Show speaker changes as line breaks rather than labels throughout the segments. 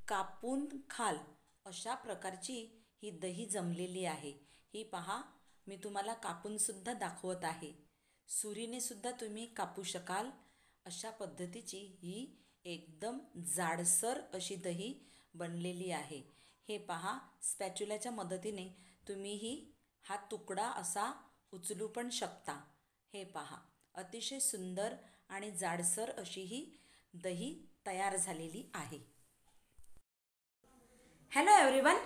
कापून खाल अशा प्रकारची ही दही जमलेली आहे। ही पहा, मी तुम्हाला कापूनसुद्धा दाखवत आहे। सुरीनेसुद्धा तुम्ही कापू शकाल अशा पद्धतीची ही एकदम जाडसर अशी दही बनलेली आहे। हे पहा, स्पॅच्युलाच्या मदतीने तुम्ही हा तुकडा असा उचलू पण शकता। हे पहा, अतिशय सुंदर आणि जाडसर अशी ही दही तयार झालेली आहे। हॅलो एव्हरीवन,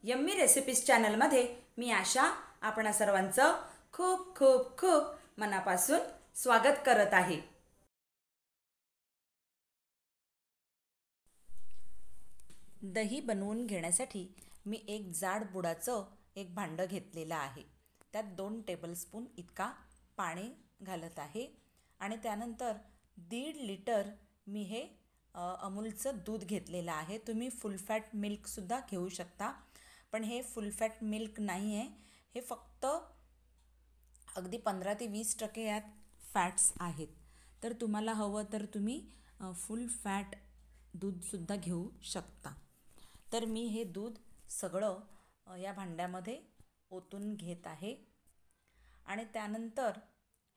यम्मी रेसिपीज चॅनलमध्ये मी आशा आपणा सर्वांचं खूप खूप खूप मनापासून स्वागत करत आहे। दही बनवून घेण्यासाठी मी एक जाड बुडाचं एक भांडं घेतलेलं आहे। त्यात 2 टेबलस्पून इतका पाणी घालत आहे आणि त्यानंतर 1.5 लिटर मी हे अमूलचं दूध घेतलेलं आहे। तुम्ही फुल फॅट मिल्कसुद्धा घेऊ शकता, पण हे फुल फॅट मिल्क नाही आहे, हे फक्त अगदी 15 ते 20% यात फॅट्स आहेत। तर तुम्हाला हवं तर तुम्ही फुल फॅट दूधसुद्धा घेऊ शकता। तर मी हे दूध सगळं या भांड्यामध्ये ओतून घेत आहे आणि त्यानंतर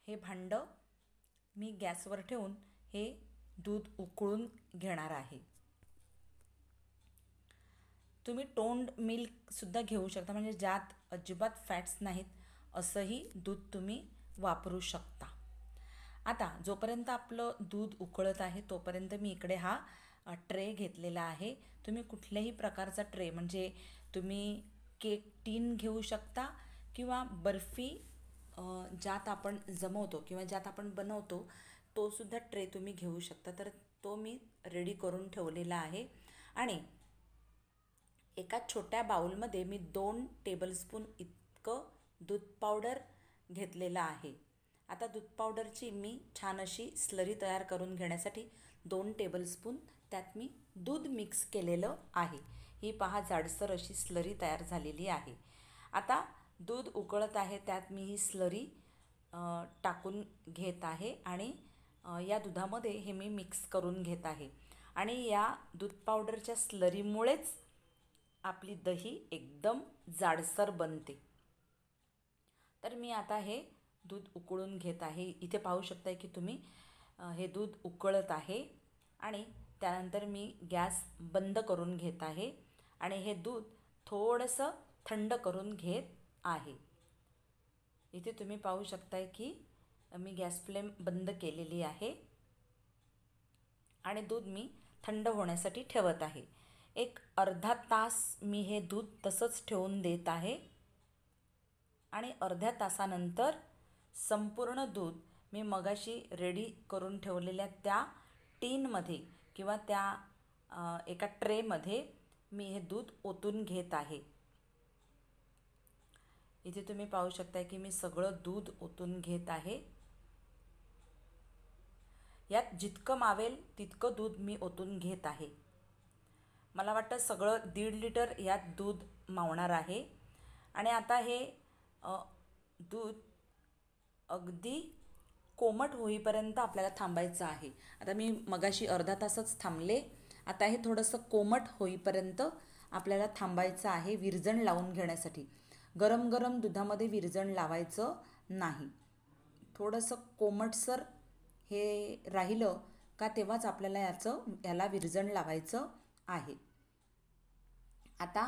हे भांडं मी गॅसवर ठेवून हे दूध उकळून घेणार आहे। तुम्ही टोंड मिल्कसुद्धा घेऊ शकता, म्हणजे ज्यात अजिबात फॅट्स नाहीत असंही दूध तुम्ही वापरू शकता। आता जोपर्यंत आपलं दूध उकळत आहे तोपर्यंत मी इकडे हा ट्रे घेतलेला आहे। तुम्ही कुठल्याही प्रकारचा ट्रे, म्हणजे तुम्ही केक टीन घेऊ शकता किंवा बर्फी ज्यात आपण जमवतो किंवा ज्यात आपण बनवतो तो सुद्धा ट्रे तुम्ही घेऊ शकता। तर तो मी रेडी करून ठेवलेला आहे आणि एका छोट्या बाउलमध्ये मी 2 टेबलस्पून इतकं दूध पावडर घेतलेलं आहे। आता दूध पावडरची मी छान अशी स्लरी तयार करून घेण्यासाठी 2 टेबलस्पून त्यात मी दूध मिक्स केलेलं आहे। ही पहा, जाडसर अशी स्लरी तयार झालेली आहे। आता दूध उकळत आहे, त्यात मी ही स्लरी टाकून घेत आहे आणि या दुधामध्ये हे मी मिक्स करून घेत आहे आणि या दूध पावडरच्या स्लरीमुळेच आपली दही एकदम जाडसर बनते। तर मी आता हे दूध उकळून घेत आहे। इथे पाहू शकताय की तुम्ही हे दूध उकळत आहे आणि त्यानंतर मी गॅस बंद करून घेत आहे आणि हे दूध थोडंसं थंड करून घेत आहे। इथे तुम्ही पाहू शकताय की मी गॅस फ्लेम बंद केलेली आहे आणि दूध मी थंड होण्यासाठी ठेवत आहे। एक अर्धा तास मी हे दूध तसंच ठेवून देत आहे आणि अर्ध्या तासानंतर संपूर्ण दूध मी मगाशी रेडी करून ठेवलेल्या त्या टीनमध्ये किंवा त्या एका ट्रेमध्ये मी हे दूध ओतून घेत आहे। इथे तुम्ही पाहू शकताय की मी सगळं दूध ओतून घेत आहे। यात जितकं मावेल तितकं दूध मी ओतून घेत आहे। मला वाटतं सगळं 1.5 लिटर यात दूध मावणार आहे आणि आता हे दूध अगदी कोमट होईपर्यंत आपल्याला थांबायचं आहे। आता मी मगाशी अर्धा तासच थांबले, आता हे थोडंसं कोमट होईपर्यंत आपल्याला थांबायचं आहे विरजण लावून घेण्यासाठी। गरम गरम दुधामध्ये विरजण लावायचं नाही, थोडंसं कोमटसर हे राहिलं का तेव्हाच आपल्याला याला विरजण लावायचं आहे। आता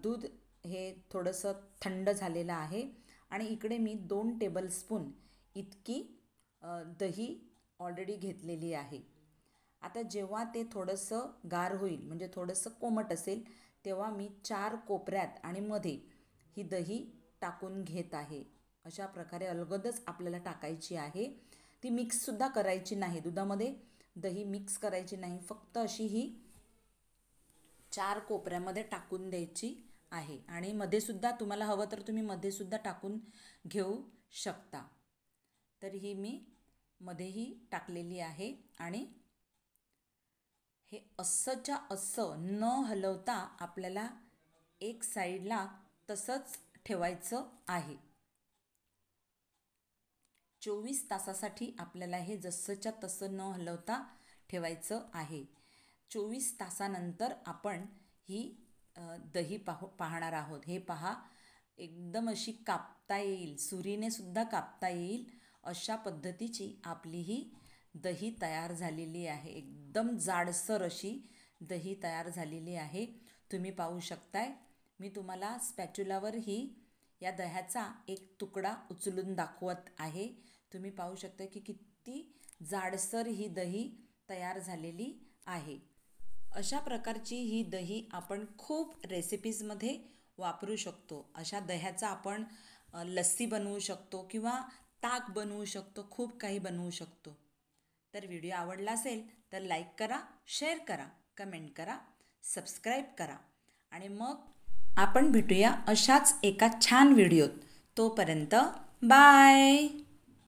दूध हे थोडंसं थंड झालेलं आहे आणि इकडे मी 2 टेबलस्पून इतकी दही ऑलरेडी घेतलेली आहे। आता जेव्हा ते थोडंसं गार होईल, म्हणजे थोडंसं कोमट असेल, तेव्हा मी 4 कोपऱ्यात आणि मध्ये ही दही टाकून घेत आहे। अशा प्रकारे अलगदच आपल्याला टाकायची आहे, ती मिक्ससुद्धा करायची नाही, दुधामध्ये दही मिक्स करायची नाही, फक्त अशी ही 4 कोपऱ्यामध्ये टाकून द्यायची आहे आणि मध्ये सुद्धा तुम्हाला हवं तर तुम्ही मध्ये सुद्धा टाकून घेऊ शकता। तर ही मी मध्येही टाकलेली आहे आणि हे असंच्या असं न हलवता आपल्याला एक साईडला तसंच ठेवायचं आहे। 24 तासासाठी आपल्याला हे जसंच्या तसं न हलवता ठेवायचं आहे। 24 तासानंतर आपण ही दही पाहणार आहोत. हे पहा, एकदम अशी कापता येईल, सुरीने सुद्धा कापता येईल अशा पद्धतीची आपली ही दही तयार झालेली आहे. एकदम जाडसर अशी दही तयार झालेली आहे. तुम्ही पाहू शकताय. मी तुम्हाला स्पॅच्युलावर ही या दह्याचा एक तुकडा उचलून दाखवत आहे. तुम्ही पाहू शकता की किती जाडसर ही दही तयार झालेली आहे. अशा प्रकारची ही दही आपण खूप रेसिपीजमध्ये वापरू शकतो. अशा दह्याचा आपण लस्सी बनवू शकतो किंवा ताक बनवू शकतो, खूप काही बनवू शकतो. तर व्हिडिओ आवडला असेल तर लाईक करा, शेअर करा, कमेंट करा, सबस्क्राईब करा आणि मग आपण भेटूया अशाच एका छान व्हिडिओत. तोपर्यंत बाय.